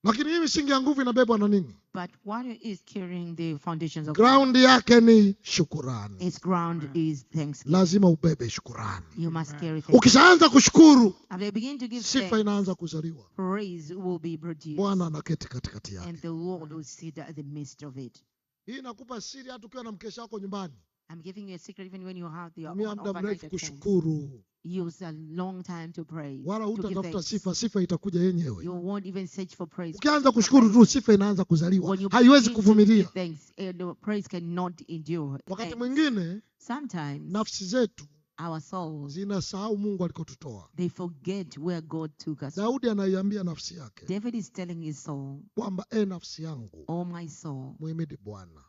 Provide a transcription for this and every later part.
Lakini hii misingi ya nguvu inabebwa na nini? But what is carrying the foundations of ground yake ni shukurani. its ground is thanksgiving. Lazima ubebe shukurani. You must carry thanksgiving. Ukishaanza kushukuru, After you begin to give sifa inaanza kuzaliwa. praise will be produced. Bwana anaketi katikati yake. And the Lord will sit at the midst of it. Hii inakupa siri hata ukiwa na mkesha wako nyumbani. I'm giving you a secret even when you have the muda mrefu kushukuru. Use a long time to praise. Wala hutatafuta sifa, sifa itakuja yenyewe. You won't even search for praise. Ukianza kushukuru tu, sifa inaanza kuzaliwa. Haiwezi kuvumilia. Praise cannot endure. Wakati mwingine, sometimes nafsi zetu our souls zinasahau Mungu alikotutoa. They forget where God took us. Daudi anaiambia nafsi yake. David is telling his soul, kwamba nafsi yangu, oh my soul, muhimidi Bwana.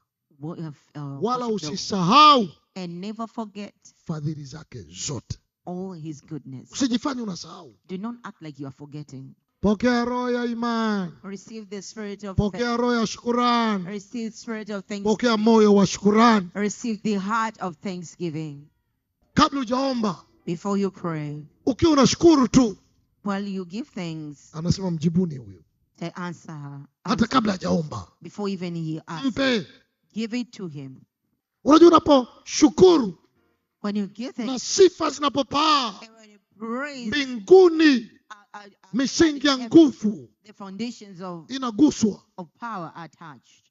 Wala usisahau and never forget fadhili zake zote. All his goodness. Usijifanye unasahau. Do not act like you are forgetting. Pokea roho ya imani. Receive the spirit of Pokea roho ya shukrani. Receive the spirit of thanksgiving. Pokea moyo wa shukrani. Receive the heart of thanksgiving. Kabla hujaomba, before you pray, ukiwa unashukuru tu, while you give thanks, anasema mjibuni huyo. Say answer her. Hata kabla hajaomba. Before even he asks. Mpe. Give it to him. Unajua unaposhukuru, when you give thanks, na sifa zinapopaa mbinguni, misingi ya nguvu the foundations of inaguswa. power are touched.